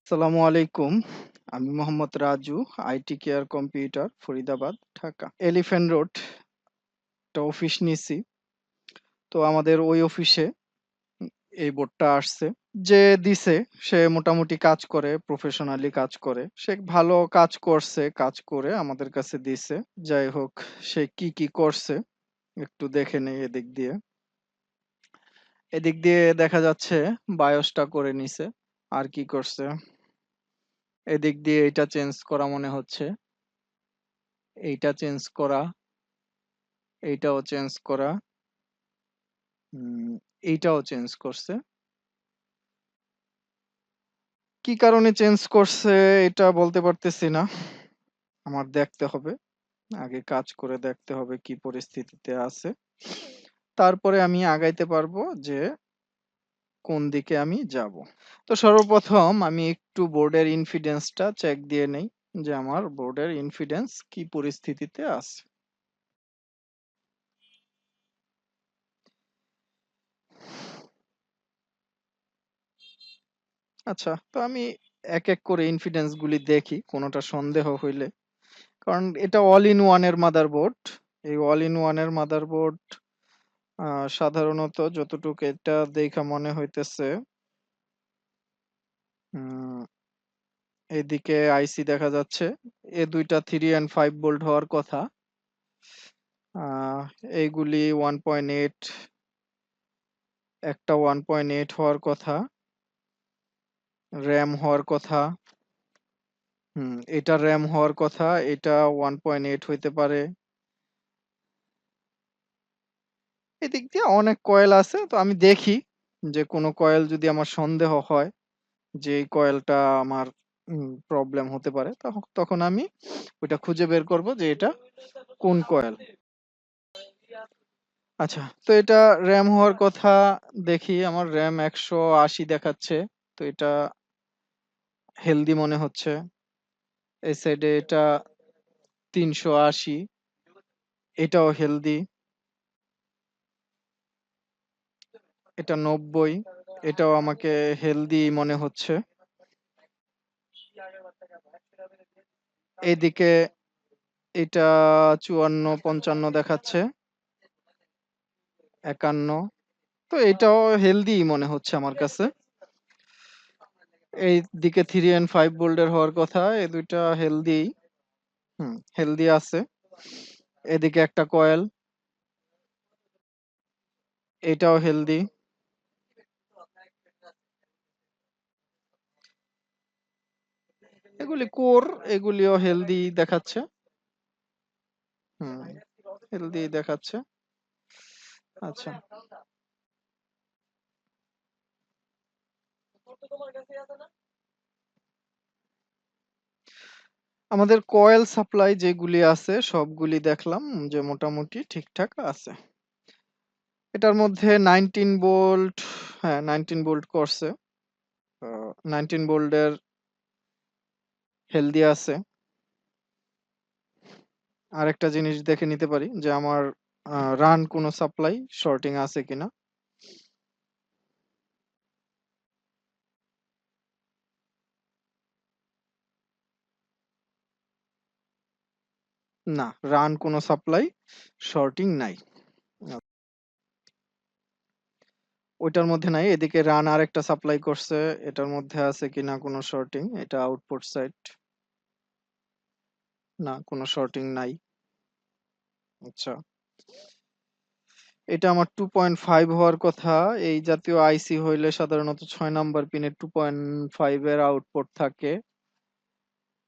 আসসালামু আলাইকুম। আমি Mohammad Raju, IT care computer, Faridabad, Dhaka. Elephant road একটা অফিস নিছি। তো আমাদের ওই অফিসে এই বোর্ডটা আসছে। যে দিছে সে মোটামুটি কাজ করে, প্রফেশনালি কাজ করে। সে ভালো কাজ করছে, কাজ করে আমাদের কাছে দিছে। যাই হোক, সে কি কি করছে একটু দেখে নেই এদিক দিয়ে। এদিক দিয়ে দেখা যাচ্ছে বায়োসটা করে নিছে। আর কি করছে? এদিক দিয়ে এটা চেঞ্জ করা মনে হচ্ছে। এইটা চেঞ্জ করা, এইটাও চেঞ্জ করা, এইটাও চেঞ্জ করছে। কি কারণে চেঞ্জ করছে এটা বলতে পারতেছি না। আমার দেখতে হবে। আগে কাজ করে দেখতে হবে কি পরিস্থিতিতে আছে। তারপরে আমি আগাইতে পারবো যে কোন দিকে আমি যাব। তো সর্বপ্রথম আমি একটু বোর্ডের ইনফিডেন্সটা চেক দিয়ে নেই যে আমার বোর্ডের ইনফিডেন্স কি পরিস্থিতিতে আছে। আচ্ছা, তো আমি এক এক করে ইনফিডেন্স গুলি দেখি কোনোটা সন্দেহ হইলে। কারণ এটা অল ইন ওয়ান এর মাদারবোর্ড। এই অল ইন ওয়ান এর মাদারবোর্ড সাধারণত যতটুকু এটা দেখা মনে হইতেছে, উম, এদিকে আইসি দেখা যাচ্ছে এ দুইটা 3 and 5 ভোল্ট হওয়ার কথা। আহ, এইগুলি 1.8, একটা 1.8 হওয়ার কথা, র্যাম হওয়ার কথা। এটা র্যাম হওয়ার কথা, এটা 1.8 হইতে পারে। এদিক দিয়ে অনেক কয়েল আছে, তো আমি দেখি যে কোনো কয়েল যদি আমার সন্দেহ হয় যে এই কয়েলটা আমার প্রবলেম হতে পারে, তখন আমি ওইটা খুঁজে বের করব যে এটা কোন কয়েল। আচ্ছা, তো এটা র্যাম হওয়ার কথা। দেখি আমার র্যাম 180 দেখাচ্ছে। তো এটা হেলদি মনে হচ্ছে। এই সাইডে এটা 380, এটাও হেলদি। এটা 90, এটাও আমাকে হেলদি মনে হচ্ছে। এদিকে এটা 54-55 দেখাচ্ছে, 51। তো এটাও হেলদি মনে হচ্ছে আমার কাছে। এই দিকে 3 and 5 ভোল্টের হওয়ার কথা, এই দুইটা হেলদি। হেলদি আছে। এদিকে একটা কয়েল, এটাও হেলদি। এগুলি কোর, এগুলিও হেলদি দেখাচ্ছে। হুম, হেলদি দেখাচ্ছে। আচ্ছা, আমাদের কয়েল সাপ্লাই যেগুলি আছে সবগুলি দেখলাম যে মোটামুটি ঠিকঠাক আছে। এটার মধ্যে 19 ভোল্ট, হ্যাঁ 19 ভোল্ট করছে। 19 ভোল্টের হেলদি আছে। আরেকটা জিনিস দেখে নিতে পারি যে আমার রান কোনো সাপ্লাই শর্টিং আছে কিনা। না, রান কোনো সাপ্লাই শর্টিং নাই। আ- ওইটার মধ্যে নাই। এদিকে রান আরেকটা সাপ্লাই করছে, এটার মধ্যে আছে কিনা কোনো শর্টিং। এটা আউটপুট সাইড, না কোনো শর্টিং নাই। আচ্ছা, এটা আমার 2.5 হওয়ার কথা। এই জাতীয় আইসি হইলে সাধারণত 6 নাম্বার পিনে 2.5 এর আউটপুট থাকে।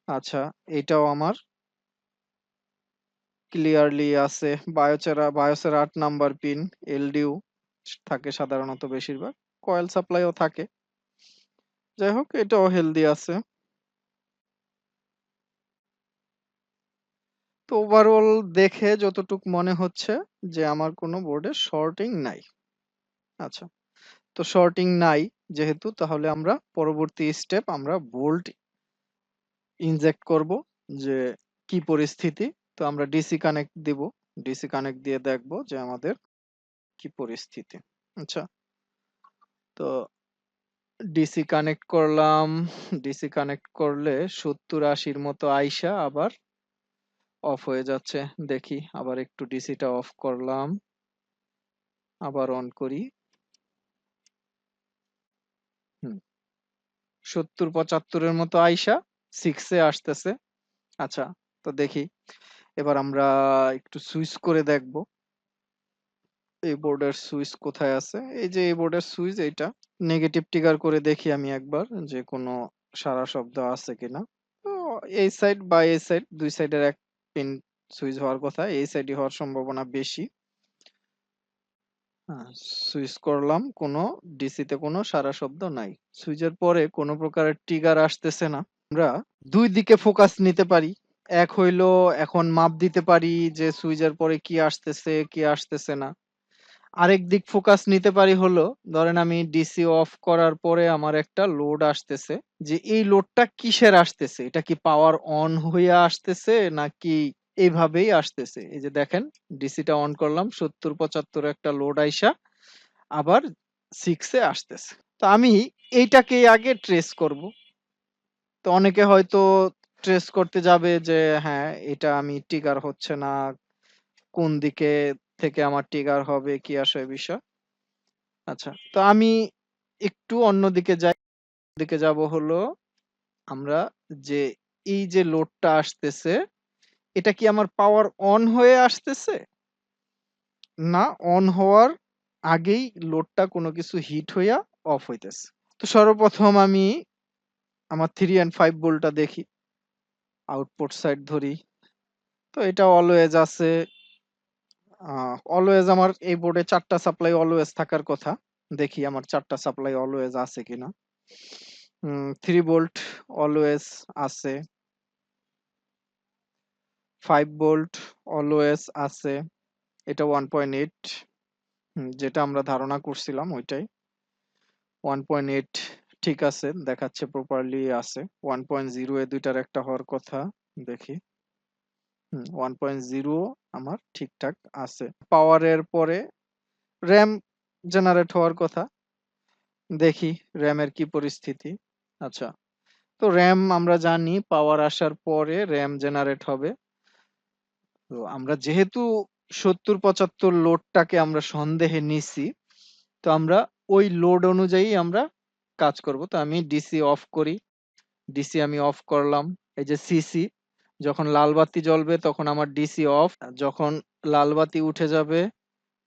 আচ্ছা, এটাও আমার ক্লিয়ারলি আছে। বায়োসের 8 নাম্বার পিন এলডিও থাকে সাধারণত বেশিরভাগ। কয়েল সাপ্লাইও থাকে। যাই হোক, এটাও হেলদি আছে। তো ওভারঅল দেখে যতটুক মনে হচ্ছে যে আমার কোনো বোর্ডে শর্টিং নাই। আচ্ছা, তো শর্টিং নাই যেহেতু, তাহলে আমরা পরবর্তী স্টেপ আমরা ভোল্ট ইনজেক্ট করব যে কি পরিস্থিতি। তো আমরা ডিসি কানেক্ট দিব। ডিসি কানেক্ট দিয়ে দেখব যে আমাদের কি পরিস্থিতি। আচ্ছা, তো ডিসি কানেক্ট করলাম। ডিসি কানেক্ট করলে 70-80 মতো আইসা আবার অফ হয়ে যাচ্ছে। দেখি আবার একটু ডিসিটা অফ করলাম, আবার অন করি। 70-75 মতো আইসা 6 এ আসতেছে। আচ্ছা, তো দেখি এবার আমরা একটু সুইচ করে দেখব এই বোর্ডের সুইচ কোথায় আছে। এই যে এই বোর্ডের সুইচ এইটা। নেগেটিভ ট্রিগার করে দেখি আমি একবার যে কোনো সাড়া শব্দ আছে কিনা। তো এই সাইড বা এই সাইড, দুই সাইডের এক পিন সুইচ হওয়ার কথা, এই সাইডই হওয়ার সম্ভাবনা বেশি। হ্যাঁ, সুইচ করলাম, কোনো ডিসিতে কোনো সাড়া শব্দ নাই। সুইচের পরে কোনো প্রকারের ট্রিগার আসতেছে না। আমরা দুই দিকে ফোকাস নিতে পারি। এক হইলো এখন মাপ দিতে পারি যে সুইচের পরে কি আসতেছে কি আসতেছে না। আরেক দিক ফোকাস নিতে পারি হলো, ধরেন আমি ডিসি অফ করার পরে আমার একটা লোড আসতেছে, যে এই লোডটা কিসের আসতেছে, এটা কি পাওয়ার অন হইয়া আসতেছে নাকি এইভাবেই আসতেছে। এই যে দেখেন ডিসিটা অন করলাম, 70-75 একটা লোড আইসা আবার 6 এ আসতেছে। তো আমি এইটাকে আগে ট্রেস করব। তো অনেকে হয়তো ট্রেস করতে যাবে যে হ্যাঁ এটা আমি ট্রিগার হচ্ছে না, কোন দিকে থেকে আমার ট্রিগার হবে কি আসে বিষয়। আচ্ছা, তো আমি একটু অন্যদিকে যাই। দিকে যাব হলো আমরা যে এই যে লোডটা আসতেছে, এটা কি আমার পাওয়ার অন হয়ে আসতেছে না অন হওয়ার আগেই লোডটা কোনো কিছু হিট হইয়া অফ হইতেছে। তো সর্বপ্রথম আমি আমার 3 and 5 ভোল্টটা দেখি, আউটপুট সাইড ধরি। তো এটা অলওয়েজ আছে। অলওয়েজ আমার এই বোর্ডে 4টা সাপ্লাই অলওয়েজ থাকার কথা। দেখি আমার 4টা সাপ্লাই অলওয়েজ আছে কিনা। 3 ভোল্ট অলওয়েজ আছে, 5 ভোল্ট অলওয়েজ আছে। এটা 1.8, যেটা আমরা ধারণা করছিলাম ওইটাই। 1.8 ঠিক আছে, দেখাচ্ছে প্রপারলি আছে। 1.0 এ দুইটার একটা হওয়ার কথা। দেখি 1.0 আমার ঠিকঠাক আছে। পাওয়ারের পরে র‍্যাম জেনারেট হওয়ার কথা। দেখি র‍্যামের কি পরিস্থিতি। আচ্ছা, তো র‍্যাম আমরা জানি পাওয়ার আসার পরে র‍্যাম জেনারেট হবে। তো আমরা যেহেতু 70-75 লোডটাকে আমরা সন্দেহে নিছি, তো আমরা ওই লোড অনুযায়ী আমরা কাজ করব। তো আমি ডিসি অফ করি। ডিসি আমি অফ করলাম। এই যে সিসি, যখন লাল বাতি জ্বলবে তখন আমার ডিসি অফ, যখন লাল বাতি উঠে যাবে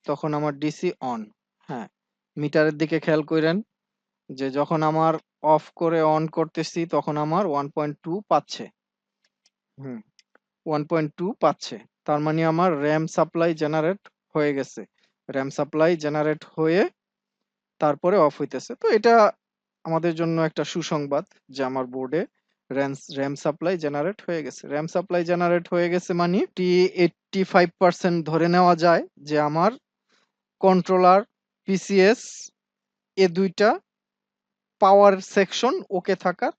তখন আমার ডিসি অন। হ্যাঁ, মিটারের দিকে খেয়াল কইরেন যে যখন আমার অফ করে অন করতেছি তখন আমার 1.2 পাচ্ছে। হুম 1.2 পাচ্ছে। তার মানে আমার র‍্যাম সাপ্লাই জেনারেট হয়ে গেছে। র‍্যাম সাপ্লাই জেনারেট হয়ে তারপরে অফ হইতেছে। তো এটা আমাদের জন্য একটা সুসংবাদ যে আমার বোর্ডে র‍্যাম সাপ্লাই জেনারেট হয়ে গেছে। র‍্যাম সাপ্লাই জেনারেট হয়ে গেছে মানে 85% ধরে নেওয়া যায় যে আমার কন্ট্রোলার, পিসিএস এ দুইটা পাওয়ার সেকশন ওকে থাকার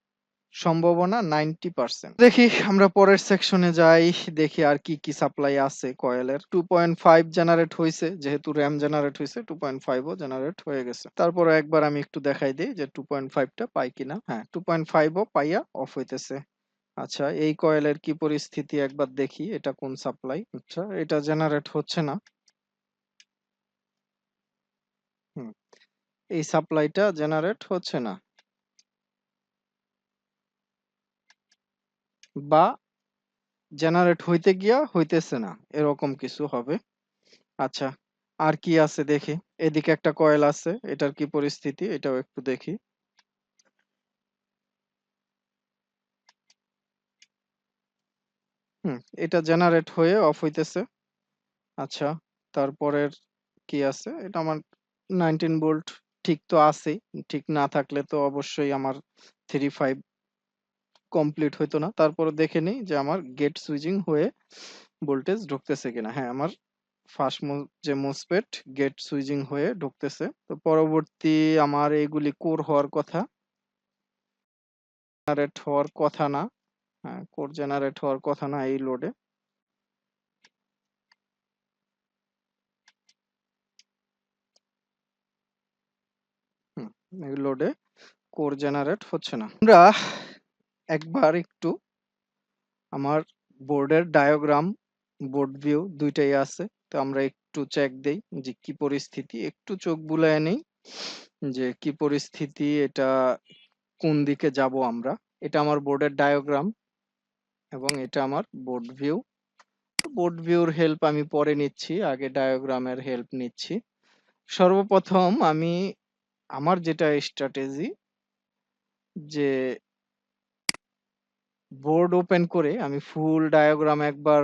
সম্ভাবনা 90%। দেখি আমরা পরের সেকশনে যাই, দেখি আর কি কি সাপ্লাই আছে কয়েলের। 2.5 জেনারেট হইছে, যেহেতু র‍্যাম জেনারেট হইছে 2.5 ও জেনারেট হয়ে গেছে। তারপরে একবার আমি একটু দেখাই দেই যে 2.5 টা পাই কিনা। হ্যাঁ, 2.5 ও পাইয়া অফ হইতেছে। আচ্ছা, এই কয়েলের কি পরিস্থিতি একবার দেখি, এটা কোন সাপ্লাই। আচ্ছা, এটা জেনারেট হচ্ছে না। হুম এই সাপ্লাইটা জেনারেট হচ্ছে না, বা জেনারেট হইতে গিয়া হইতেছে না, এরকম কিছু হবে। আচ্ছা, আর কি আছে দেখি। এদিকে একটা কয়েল আছে, এটার কি পরিস্থিতি এটাও একটু দেখি। এটা জেনারেট হয়ে অফ হইতেছে। আচ্ছা, তারপরের কি আছে, এটা আমার 19 ভোল্ট ঠিক তো আছেই। ঠিক না থাকলে তো অবশ্যই আমার 3.5 কমপ্লিট হইতো না। তারপরে দেখে নেই যে আমার গেট সুইচিং হয়ে ভোল্টেজ ঢুকতেছে কিনা। হ্যাঁ, আমার ফার্স্ট যে মোসফেট গেট সুইচিং হয়ে ঢুকতেছে। তো পরবর্তী আমার এইগুলি কোর হওয়ার কথা, জেনারেট হওয়ার কথা না। হ্যাঁ, কোর জেনারেট হওয়ার কথা না এই লোডে। এই লোডে কোর জেনারেট হচ্ছে না। আমরা একবার একটু আমার বোর্ডের ডায়াগ্রাম, বোর্ড ভিউ দুইটাই আছে। তো আমরা একটু চেক দেই যে কি পরিস্থিতি, একটু চোখ বুলায় নেই যে কি পরিস্থিতি, এটা কোন দিকে যাব আমরা। এটা আমার বোর্ডের ডায়াগ্রাম এবং এটা আমার বোর্ড ভিউ। তো বোর্ড ভিউর হেল্প আমি পরে নিচ্ছি, আগে ডায়াগ্রামের হেল্প নিচ্ছি। সর্বপ্রথম আমি আমার যেটা স্ট্র্যাটেজি, যে বোর্ড ওপেন করে আমি ফুল ডায়াগ্রাম একবার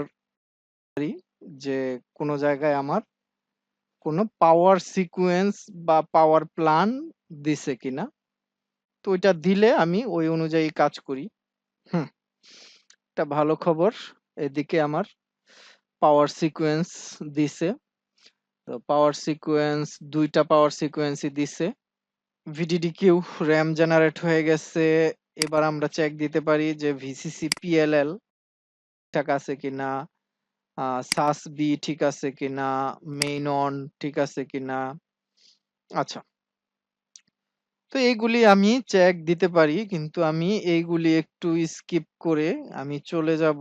যে কোনো জায়গায় আমার কোনো পাওয়ার সিকোয়েন্স বা পাওয়ার প্ল্যান দিছে কিনা। তো ওইটা দিলে আমি ওই অনুযায়ী কাজ করি। হুম, একটা ভালো খবর, এদিকে আমার পাওয়ার সিকোয়েন্স দিছে। তো পাওয়ার সিকোয়েন্স, দুইটা পাওয়ার সিকোয়েন্সই দিছে। ভিডিডি কিউ র্যাম জেনারেট হয়ে গেছে। এবার আমরা চেক দিতে পারি যে ভিসিসি পিএলএল ঠিক আছে কিনা, সাস বি ঠিক আছে কিনা, মেইন অন ঠিক আছে কিনা। আচ্ছা, তো এইগুলি আমি চেক দিতে পারি, কিন্তু আমি এইগুলি একটু স্কিপ করে আমি চলে যাব।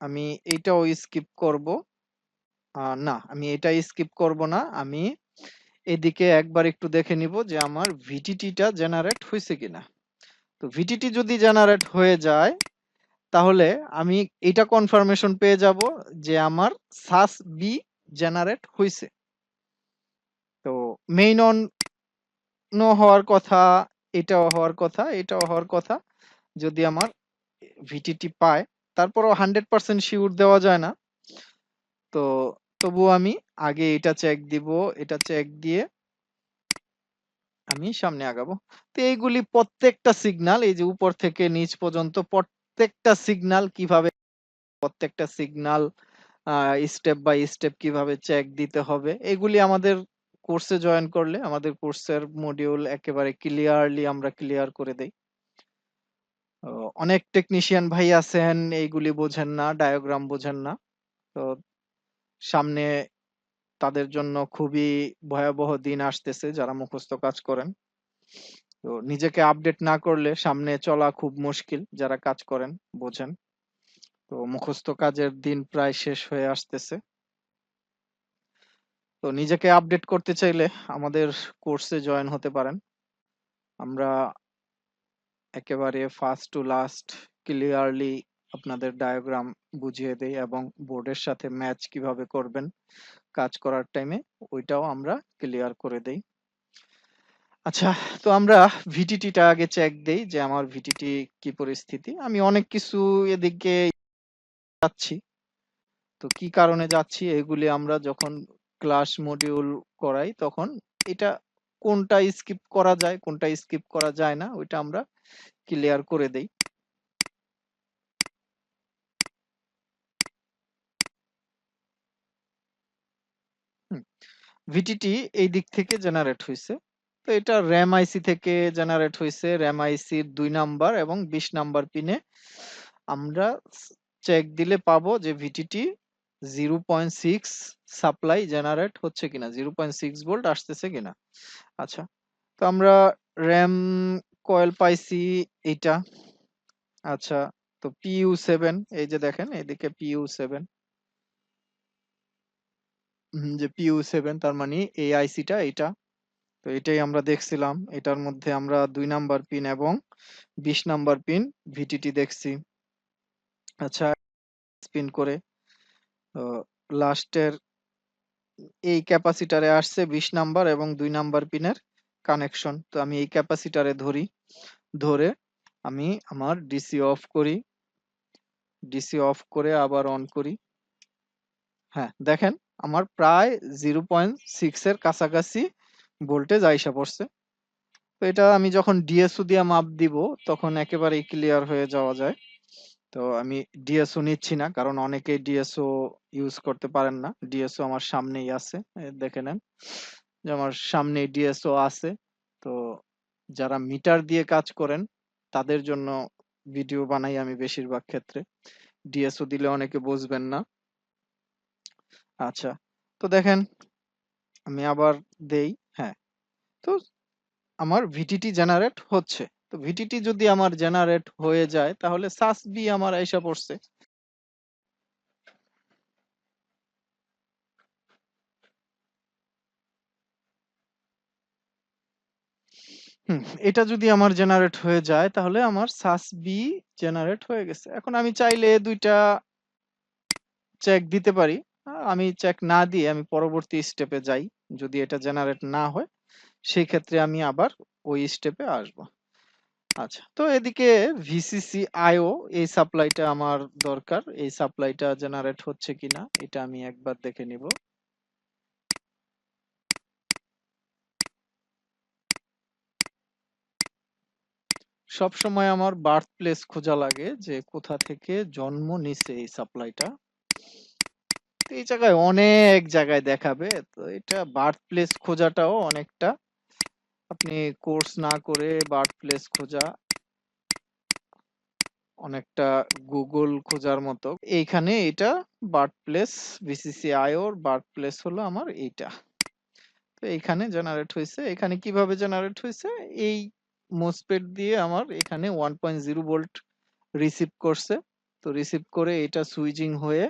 আমি এইটাও স্কিপ করব। না, আমি এটা স্কিপ করব না। আমি এদিকে একবার একটু দেখে নিব যে আমার ভিটিটিটা জেনারেট হয়েছে কিনা। তো ভিটিটি যদি জেনারেট হয়ে যায়, তাহলে আমি এটা কনফার্মেশন পেয়ে যাব যে আমার সাস বি জেনারেট হয়েছে। তো মেইন অন হওয়ার কথা, এটাও হওয়ার কথা, এটাও হওয়ার কথা। যদি আমার ভিটিটি পায়, তারপরও 100% শিওর দেওয়া যায় না। তো তবুও আমি আগে এটা চেক দিব, এটা চেক দিয়ে আমি সামনে আগাবো। তো এইগুলি প্রত্যেকটা সিগন্যাল, এই যে উপর থেকে নিচ পর্যন্ত প্রত্যেকটা সিগন্যাল কিভাবে, প্রত্যেকটা সিগন্যাল স্টেপ বাই স্টেপ কিভাবে চেক দিতে হবে, এগুলি আমাদের কোর্সে জয়েন করলে আমাদের কোর্সের মডিউল একেবারে ক্লিয়ারলি আমরা ক্লিয়ার করে দেই। অনেক টেকনিশিয়ান ভাই আছেন এইগুলি বোঝেন না, ডায়াগ্রাম বোঝেন না। তো সামনে তাদের জন্য খুবই ভয়াবহ দিন আসতেছে যারা মুখস্থ কাজ করেন। তো নিজেকে আপডেট না করলে সামনে চলা খুব মুশকিল, যারা কাজ করেন বোঝেন। তো মুখস্থ কাজের দিন প্রায় শেষ হয়ে আসতেছে। তো নিজেকে আপডেট করতে চাইলে আমাদের কোর্সে জয়েন হতে পারেন। আমরা একেবারে ফার্স্ট টু লাস্ট ক্লিয়ারলি আপনাদের ডায়াগ্রাম বুঝিয়ে দেই এবং বোর্ডের সাথে ম্যাচ কিভাবে করবেন কাজ করার টাইমে, ওইটাও আমরা ক্লিয়ার করে দেই। আচ্ছা, তো আমরা ভিটিটিটা আগে চেক দেই যে আমার ভিটিটি কি পরিস্থিতি। আমি অনেক কিছু এদিকে যাচ্ছি, তো কি কারণে যাচ্ছি এগুলি আমরা যখন ক্লাস মডিউল করাই তখন এটা কোনটা স্কিপ করা যায় কোনটা স্কিপ করা যায় না ওইটা আমরা ক্লিয়ার করে দেই। ভিটিটি এই দিক থেকে জেনারেট হয়েছে। তো এটা র্যাম আইসি থেকে জেনারেট হয়েছে। র্যাম আইসির 2 নাম্বার এবং 20 নাম্বার পিনে আমরা চেক দিলে পাবো যে ভিটিটি 0.6 সাপ্লাই জেনারেট হচ্ছে কিনা, 0.6 ভোল্ট আসতেছে কিনা। আচ্ছা, তো আমরা র্যাম কয়েল পাইছি এইটা। আচ্ছা, তো PU7, এই যে দেখেন এদিকে PU7, যে PU7 তার মানে এই আইসিটা এটা। তো এটাই আমরা দেখছিলাম, এটার মধ্যে আমরা 2 নাম্বার পিন এবং 20 নাম্বার পিন ভিটিটি দেখছি। আচ্ছা, স্পিন করে লাস্টের এই ক্যাপাসিটারে আসছে 20 নাম্বার এবং 2 নাম্বার পিনের কানেকশন। তো আমি এই ক্যাপাসিটারে ধরি, ধরে আমি আমার ডিসি অফ করি, ডিসি অফ করে আবার অন করি। হ্যাঁ, দেখেন আমার প্রায় 0.6 এর কাছাকাছি ভোল্টেজ আইসা পড়ছে। তো এটা আমি যখন ডিএসও দিয়ে মাপ দিব তখন একেবারেই ক্লিয়ার হয়ে যাওয়া যায়। তো আমি ডিএসও নিচ্ছি না, কারণ অনেকেই ডিএসও ইউজ করতে পারেন না। ডিএসও আমার সামনেই আছে, দেখে নেন যে আমার সামনেই ডিএসও আছে। তো যারা মিটার দিয়ে কাজ করেন তাদের জন্য ভিডিও বানাই আমি বেশিরভাগ ক্ষেত্রে। ডিএসও দিলে অনেকে বুঝবেন না। আচ্ছা, তো দেখেন আমি আবার দেই। হ্যাঁ, তো আমার ভিটিটি জেনারেট হচ্ছে। তো ভিটিটি যদি আমার জেনারেট হয়ে যায় তাহলে সাস বি আমার আইসা পড়ছে। এটা যদি আমার জেনারেট হয়ে যায় তাহলে আমার সাস বি জেনারেট হয়ে গেছে। এখন আমি চাইলে দুইটা চেক দিতে পারি। আমি চেক না দিয়ে আমি পরবর্তী স্টেপে যাই। যদি এটা জেনারেট না হয় সেই ক্ষেত্রে আমি আবার ওই স্টেপে আসবো। আচ্ছা, তো এদিকে ভিসিসি আইও এই সাপ্লাইটা আমার দরকার। এই সাপ্লাইটা জেনারেট হচ্ছে কিনা এটা আমি একবার দেখে নিব। সব সময় আমার বার্থ প্লেস খোঁজা লাগে যে কোথা থেকে জন্ম নিছে এই সাপ্লাইটা। তো এই জায়গায় অনেক জায়গায় দেখাবে, তো এটা বার্থ প্লেস খোঁজাটাও অনেকটা, আপনি কোর্স না করে বার্থ প্লেস খোঁজা অনেকটা গুগল খোঁজার মতো। এইখানে এটা বার্থ প্লেস, বিসিসিআই ওর বার্থ প্লেস হলো আমার এইটা। তো এইখানে জেনারেট হয়েছে। এখানে কিভাবে জেনারেট হয়েছে? এই মোসপেট দিয়ে আমার এখানে 1.0 ভোল্ট রিসিভ করছে। তো রিসিভ করে এটা সুইচিং হয়ে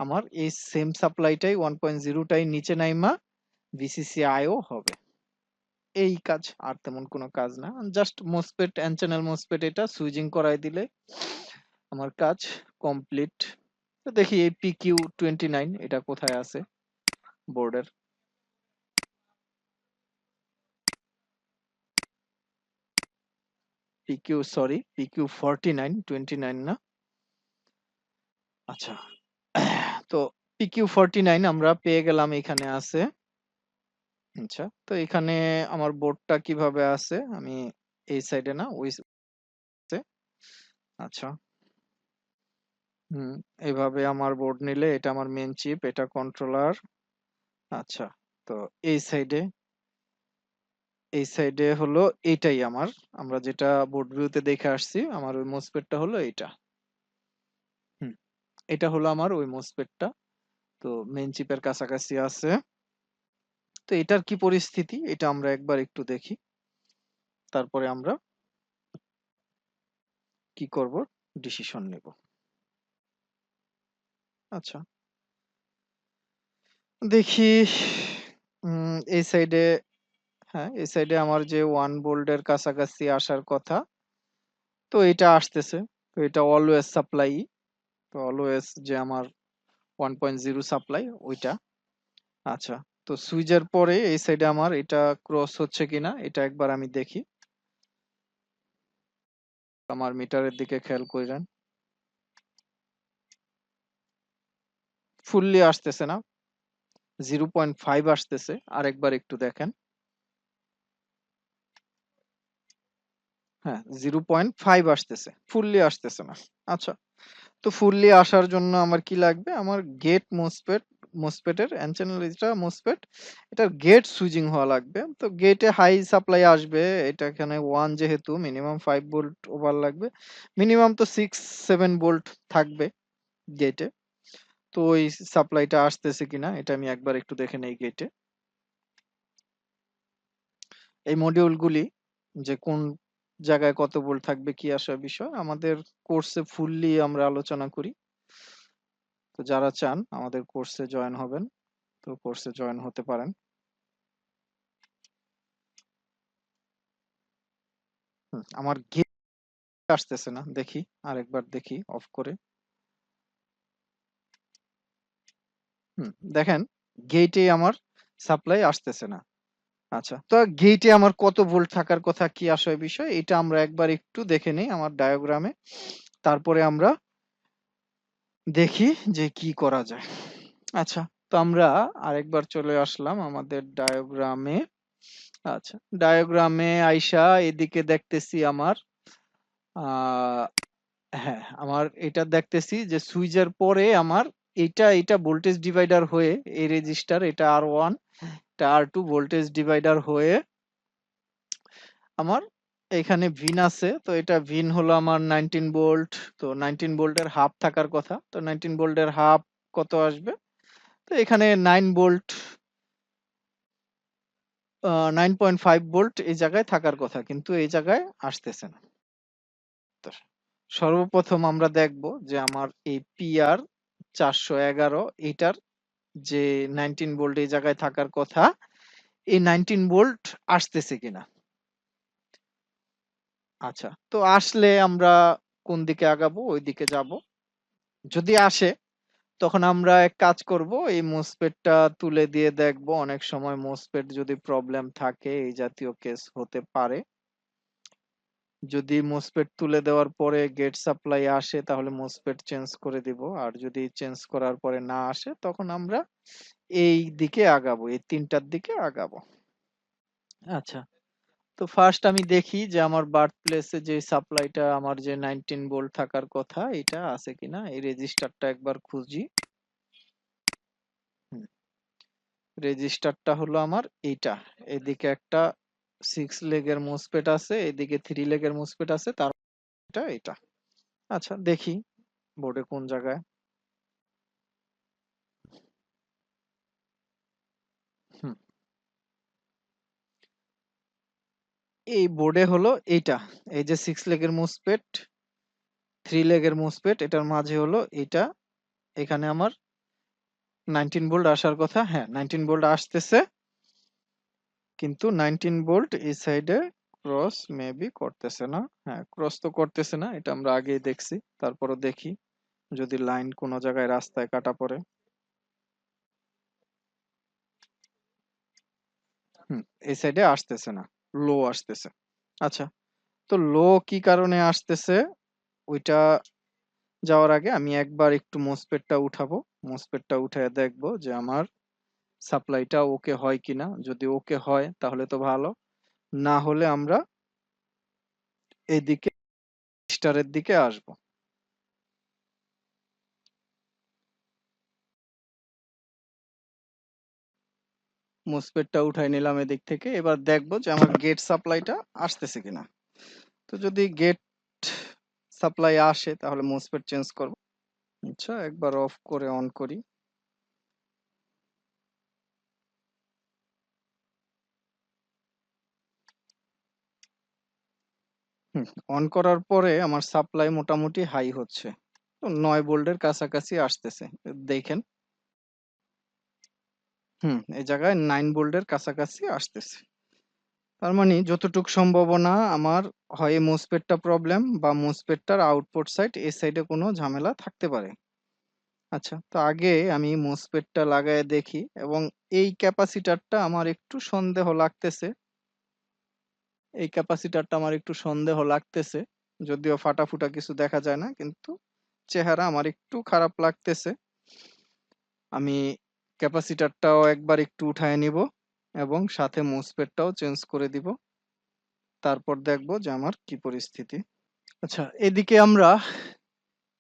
আমার এই সেম সাপ্লাইটাই 1.0 টাই নিচে নাইমা ভিসিসিআইও হবে। এই কাজ, আর তেমন কোনো কাজ না। জাস্ট মোসপেট এন চ্যানেল মোসপেট এটা সুইচিং করাই দিলে আমার কাজ কমপ্লিট। তো দেখি এই PQ29 এটা কোথায় আছে বোর্ডের। PQ49 29 না। আচ্ছা, তো PQ49 আমরা পেয়ে গেলাম, এখানে আছে। আচ্ছা, তো এখানে আমার বোর্ডটা কিভাবে আছে? আমি এই সাইডে না ওই সাইডে। আচ্ছা, এইভাবে আমার বোর্ড নিলে এটা আমার মেন চিপ, এটা কন্ট্রোলার। আচ্ছা, তো এই সাইডে, এই সাইডে হলো এইটাই আমার, আমরা যেটা বোর্ড ভিউতে দেখে আসছি আমার ওই মোসপেটটা হলো এইটা। হুম, এটা হলো আমার ওই মোসপেটটা। তো মেন চিপের কাছাকাছি আছে। তো এটার কি পরিস্থিতি এটা আমরা একবার একটু দেখি, তারপরে আমরা কি করব ডিসিশন নেব। আচ্ছা, দেখি এই সাইডে, হ্যাঁ এই সাইডে আমার যে 1 ভোল্টের কাছাকাছি আসার কথা, তো এটা আসতেছে। তো এটা অলওয়েজ সাপ্লাই, তো অলওয়েজ যে আমার 1.0 সাপ্লাই ওইটা। আচ্ছা, তো সুইচের পরে এই সাইডে আমার এটা ক্রস হচ্ছে কিনা এটা একবার আমি দেখি। আমার মিটারের দিকে খেয়াল করেন, ফুললি আসতেছে না, 0.5 আসতেছে। আরেকবার একটু দেখেন, হ্যাঁ 0.5 আসতেছে, ফুললি আসতেছে না। আচ্ছা, তো ফুললি আসার জন্য আমার কি লাগবে? আমার গেট মোসপেট, মোসপেটের এন চ্যানেল এটা মোসপেট, এটার গেট সুইচিং হওয়া লাগবে। তো গেটে হাই সাপ্লাই আসবে, এটা এখানে 1 যেহেতু মিনিমাম 5 ভোল্ট ওভার লাগবে, মিনিমাম তো 6-7 ভোল্ট থাকবে গেটে। তো ওই সাপ্লাইটা আসতেছে কিনা এটা আমি একবার একটু দেখে নেই গেটে। এই মডিউলগুলি যে কোন জায়গায় কত ভোল্ট থাকবে কি আসা বিষয় আমাদের কোর্সে ফুললি আমরা আলোচনা করি। তো যারা চান আমাদের কোর্সে জয়েন হবেন, তো কোর্সে জয়েন হতে পারেন। আমার গেট আসতেছে না, দেখি আরেকবার দেখি অফ করে। দেখেন গেটে আমার সাপ্লাই আসতেছে না। আচ্ছা, তো গেটে আমার কত ভোল্ট থাকার কথা কি আসে বিষয় এটা আমরা একবার একটু দেখে নেই আমার ডায়াগ্রামে, তারপরে আমরা দেখি যে কি করা যায়। আচ্ছা, তো আমরা আরেকবার চলে আসলাম আমাদের ডায়াগ্রামে। আচ্ছা, ডায়াগ্রামে আইসা এদিকে দেখতেছি আমার হ্যাঁ, আমার এটা দেখতেছি যে সুইচের পরে আমার এটা ভোল্টেজ ডিভাইডার হয়ে এই রেজিস্টার, এটা R1, এটা R2 ভোল্টেজ ডিভাইডার হয়ে আমার এখানে ভিন আছে। তো এটা ভিন হলো আমার 19 ভোল্ট। তো 19 ভোল্টের হাফ থাকার কথা, তো 19 ভোল্টের হাফ কত আসবে? তো এখানে 9 ভোল্ট, 9.5 ভোল্ট এই জায়গায় থাকার কথা, কিন্তু এই জায়গায় আসতেছে না। তো সর্বপ্রথম আমরা দেখব যে আমার এই PR 411 এটার যে 19 ভোল্ট এই জায়গায় থাকার কথা, এই 19 ভোল্ট আসতেছে কিনা। আচ্ছা, তো আসলে আমরা কোন দিকে আগাবো, ওই দিকে যাব। যদি আসে তখন আমরা এক কাজ করব, এই মোসপেটটা তুলে দিয়ে দেখব। অনেক সময় মোসপেট যদি প্রবলেম থাকে, এই জাতীয় কেস হতে পারে। যদি মোসপেট তুলে দেওয়ার পরে গেট সাপ্লাই আসে তাহলে মোসপেট চেঞ্জ করে দিব, আর যদি চেঞ্জ করার পরে না আসে তখন আমরা এই দিকে আগাবো, এই তিনটার দিকে আগাবো। আচ্ছা, তো ফার্স্ট আমি দেখি যে আমার বার্থ প্লেসে যে সাপ্লাইটা, আমার যে 19 ভোল্ট থাকার কথা, এটা আছে কিনা। এই রেজিস্টারটা একবার খুঁজি। রেজিস্টারটা হলো আমার এইটা। এদিকে একটা 6 লেগের মোসপেট আছে, এদিকে 3 লেগের মোসপেট আছে, তার এটা। আচ্ছা, দেখি বোর্ডে কোন জায়গায়। হুম, এই বোর্ডে হলো এইটা। এই যে 6 লেগের মোসপেট, 3 লেগের মোসপেট, এটার মাঝে হলো এইটা। এখানে আমার 19 ভোল্ট আসার কথা। হ্যাঁ, 19 ভোল্ট আসতেছে, কিন্তু 19 ভোল্ট এই সাইডে ক্রস মেবি করতেছে না। হ্যাঁ, ক্রস তো করতেছে না, এটা আমরা আগেই দেখছি। তারপরও দেখি যদি লাইন কোনো জায়গায় রাস্তায় কাটা পড়ে। হুম, এই সাইডে আসতেছে না, লো আসতেছে। আচ্ছা, তো লো কি কারণে আসতেছে ওইটা যাওয়ার আগে আমি একবার একটু মোসপেটটা উঠাবো। মোসপেটটা উঠে দেখবো যে আমার সাপ্লাইটা ওকে হয় কিনা। যদি ওকে হয় তাহলে তো ভালো, না হলে আমরা এইদিকে স্টারের দিকে আসবো। মোসপেটটা উঠাই নিলাম এদিক থেকে। এবার দেখবো যে আমার গেট সাপ্লাইটা আসতেছে কিনা। তো যদি গেট সাপ্লাই আসে তাহলে মোসপেট চেঞ্জ করব। আচ্ছা, একবার অফ করে অন করি। অন করার পরে আমার সাপ্লাই মোটামুটি হাই হচ্ছে, 9 ভোল্টের কাছাকাছি আসতেছে। দেখেন, এই জায়গায় 9 ভোল্টের কাছাকাছি আসতেছে। তার মানে যতটুক সম্ভাবনা আমার হয় মোসপেটটা প্রবলেম বা মোসপেটটার আউটপুট সাইড এই সাইডে কোনো ঝামেলা থাকতে পারে। আচ্ছা, তো আগে আমি মোসপেটটা লাগায় দেখি, এবং এই ক্যাপাসিটারটা আমার একটু সন্দেহ লাগতেছে। এই ক্যাপাসিটারটা আমার একটু সন্দেহ লাগতেছে, যদিও ফাটাফুটা কিছু দেখা যায় না, কিন্তু চেহারা আমার একটু খারাপ লাগতেছে। আমি ক্যাপাসিটারটাও একবার একটু উঠায় নিব এবং সাথে মোসপেটটাও চেঞ্জ করে দিব। তারপর দেখব যে আমার কি পরিস্থিতি। আচ্ছা, এদিকে আমরা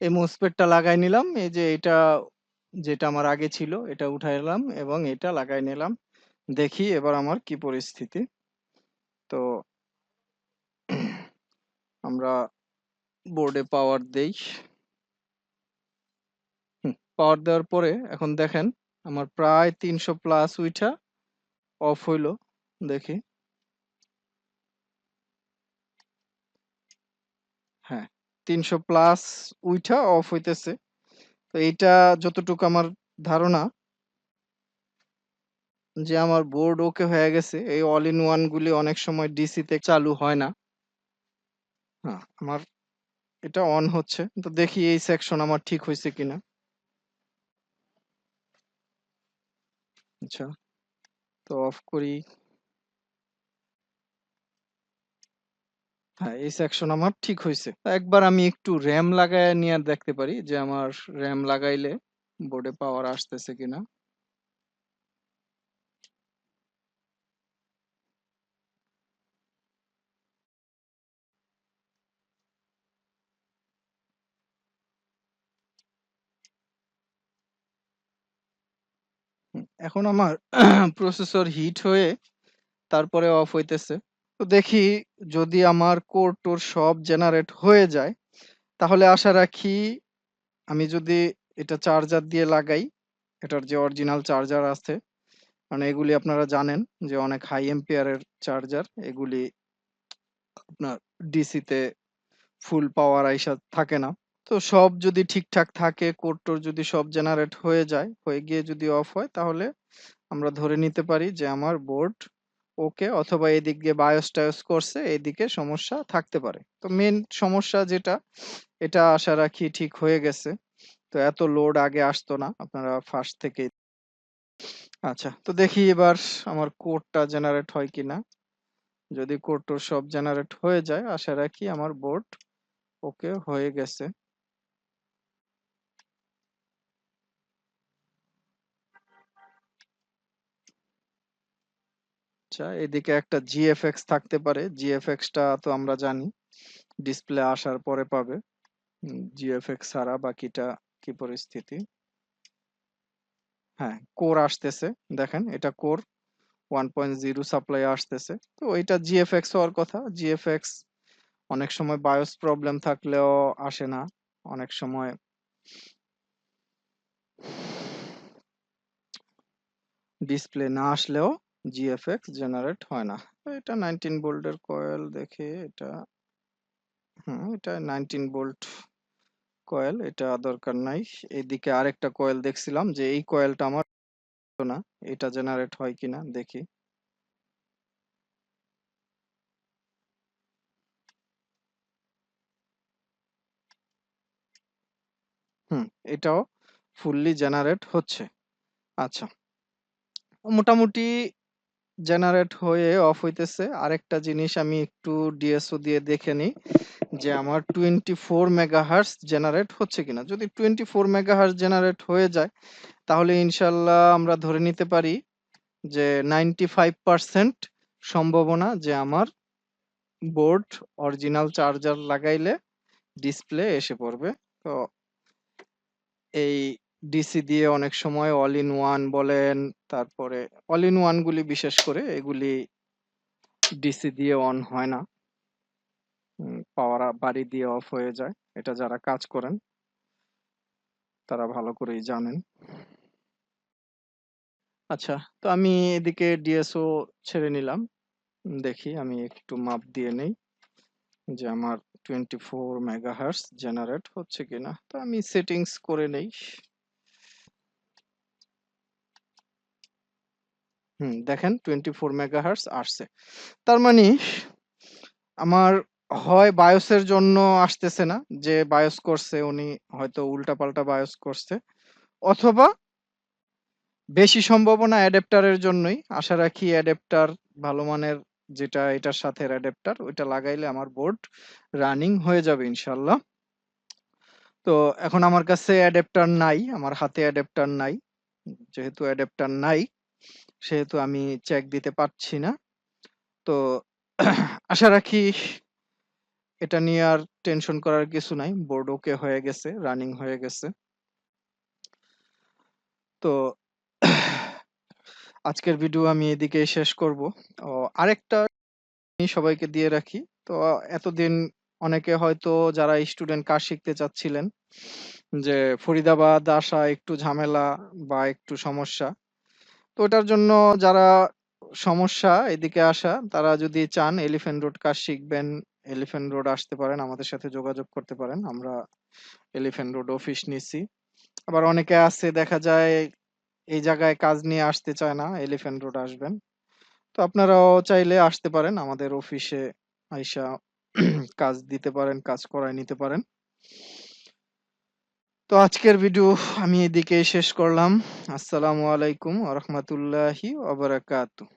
এই মোসপেটটা লাগাই নিলাম। এই যে এটা, যেটা আমার আগে ছিল, এটা উঠাইলাম এবং এটা লাগাই নিলাম। দেখি এবার আমার কি পরিস্থিতি। তো আমরা বোর্ডে পাওয়ার দেই। পাওয়ার দেওয়ার পরে এখন দেখেন আমার প্রায় 300 প্লাস উইঠা অফ হইলো। দেখি, হ্যাঁ, 300 প্লাস উইঠা অফ হইতেছে। তো এইটা যতটুকু আমার ধারণা যে আমার বোর্ড ওকে হয়ে গেছে। এই অল ইন ওয়ান গুলি অনেক সময় ডিসি তে চালু হয় না। হ্যাঁ, আমার এটা অন হচ্ছে, তো দেখি এই সেকশন আমার ঠিক হয়েছে কিনা। আচ্ছা, তো অফ করি। হ্যাঁ, এই সেকশন আমার ঠিক হয়েছে। একবার আমি একটু র্যাম লাগায় নিয়ে দেখতে পারি যে আমার র্যাম লাগাইলে বোর্ডে পাওয়ার আসতেছে কিনা। এখন আমার প্রসেসর হিট হয়ে তারপরে অফ হইতেছে। তো দেখি যদি আমার কোর টোর সব জেনারেট হয়ে যায় তাহলে আশা রাখি আমি যদি এটা চার্জার দিয়ে লাগাই, এটার যে অরিজিনাল চার্জার আছে মানে এগুলি আপনারা জানেন যে অনেক হাই এম্পিয়ারের চার্জার, এগুলি আপনার ডিসিতে ফুল পাওয়ার আইসা থাকে না। তো সব যদি ঠিকঠাক থাকে, কোড টোড যদি সব জেনারেট হয়ে যায়, হয়ে গিয়ে যদি অফ হয়, তাহলে আমরা ধরে নিতে পারি যে আমার বোর্ড ওকে, অথবা এদিক দিয়ে বায়োস টায়োস করছে, এদিকে সমস্যা থাকতে পারে। তো মেন সমস্যা যেটা, এটা আশা রাখি ঠিক হয়ে গেছে। তো এত লোড আগে আসতো না, আপনারা ফার্স্ট থেকে। আচ্ছা, তো দেখি এবার আমার কোডটা জেনারেট হয় কিনা। যদি কোড টোড সব জেনারেট হয়ে যায়, আশা রাখি আমার বোর্ড ওকে হয়ে গেছে। আচ্ছা, এদিকে একটা জিএফএক্স থাকতে পারে। জিএফএক্সটা তো আমরা জানি ডিসপ্লে আসার পরে পাবে। জিএফএক্স ছাড়া বাকিটা কি পরিস্থিতি? হ্যাঁ, কোর আসতেছে। দেখেন, এটা কোর 1.0 সাপ্লাই আসতেছে। তো এটা জিএফএক্স হওয়ার কথা। জিএফএক্স অনেক সময় বায়োস প্রবলেম থাকলেও আসে না, অনেক সময় ডিসপ্লে না আসলেও জিএফএক্স জেনারেট হয় না। তো এটা 19 ভোল্টের কয়েল, দেখে এটা। এটা 19 ভোল্ট কয়েল, এটা দরকার নাই। এদিকে আরেকটা কয়েল দেখছিলাম, যে এই কয়েলটা আমার না, এটা জেনারেট হয় কিনা দেখি। এটাও ফুললি জেনারেট হচ্ছে। আচ্ছা, মোটামুটি জেনারেট হয়ে অফ হইতেছে। আরেকটা জিনিস আমি একটু ডিএসও দিয়ে দেখে নিই, যে আমার 24 মেগাহার্টজ জেনারেট হচ্ছে কিনা। যদি 24 মেগাহার্টজ জেনারেট হয়ে যায়, তাহলে ইনশাল্লাহ আমরা ধরে নিতে পারি যে 95% সম্ভাবনা যে আমার বোর্ড অরিজিনাল চার্জার লাগাইলে ডিসপ্লে এসে পড়বে। তো এই ডিসি দিয়ে অনেক সময় অল ইন ওয়ান বলেন, তারপরে অল ইন ওয়ান গুলি বিশেষ করে এগুলি ডিসি দিয়ে অন হয় না, পাওয়ার বাড়ি দিয়ে অফ হয়ে যায়। এটা যারা কাজ করেন তারা ভালো করেই জানেন। আচ্ছা, তো আমি এদিকে ডিএসও ছেড়ে নিলাম। দেখি আমি একটু মাপ দিয়ে নেই যে আমার 24 মেগাহার্টজ জেনারেট হচ্ছে কিনা। তো আমি সেটিংস করে নেই। দেখেন 24 মেগাহার্টজ আসছে। তার মানে আমার হয় বায়োসের জন্য আসতেছে না, যে বায়োস করছে উনি হয়তো উল্টাপাল্টা বায়োস করছে, অথবা বেশি সম্ভাবনা অ্যাডাপ্টারের জন্যই। আশা রাখি অ্যাডাপ্টার ভালো মানের, যেটা এটার সাথে অ্যাডাপ্টার, ওইটা লাগাইলে আমার বোর্ড রানিং হয়ে যাবে ইনশাল্লাহ। তো এখন আমার কাছে অ্যাডাপ্টার নাই, আমার হাতে অ্যাডাপ্টার নাই। যেহেতু অ্যাডাপ্টার নাই, সেহেতু আমি চেক দিতে পারছি না। তো আশা রাখি এটা নিয়ে আর টেনশন করার কিছু নাই, বোর্ড ওকে হয়ে গেছে, রানিং হয়ে গেছে। তো আজকের ভিডিও আমি এদিকে শেষ করব। ও, আরেকটা আমি সবাইকে দিয়ে রাখি। তো এতদিন অনেকে হয়তো যারা স্টুডেন্ট কাজ শিখতে চাচ্ছিলেন, যে ফরিদাবাদ আসা একটু ঝামেলা বা একটু সমস্যা। তো ওটার জন্য যারা সমস্যা এদিকে আসা, তারা যদি চান এলিফ্যান্ট রোড কাজ শিখবেন, এলিফ্যান্ট রোড আসতে পারেন, আমাদের সাথে যোগাযোগ করতে পারেন। আমরা এলিফ্যান্ট রোড অফিস নিছি। আবার অনেকে আছে দেখা যায় এই জায়গায় কাজ নিয়ে আসতে চায় না, এলিফ্যান্ট রোড আসবেন। তো আপনারাও চাইলে আসতে পারেন আমাদের অফিসে, আইসা কাজ দিতে পারেন, কাজ করায় নিতে পারেন। তো আজকের ভিডিও আমি এদিকেই শেষ করলাম। আসসালামু আলাইকুম ওয়া রাহমাতুল্লাহি ওয়া বারাকাতুহু।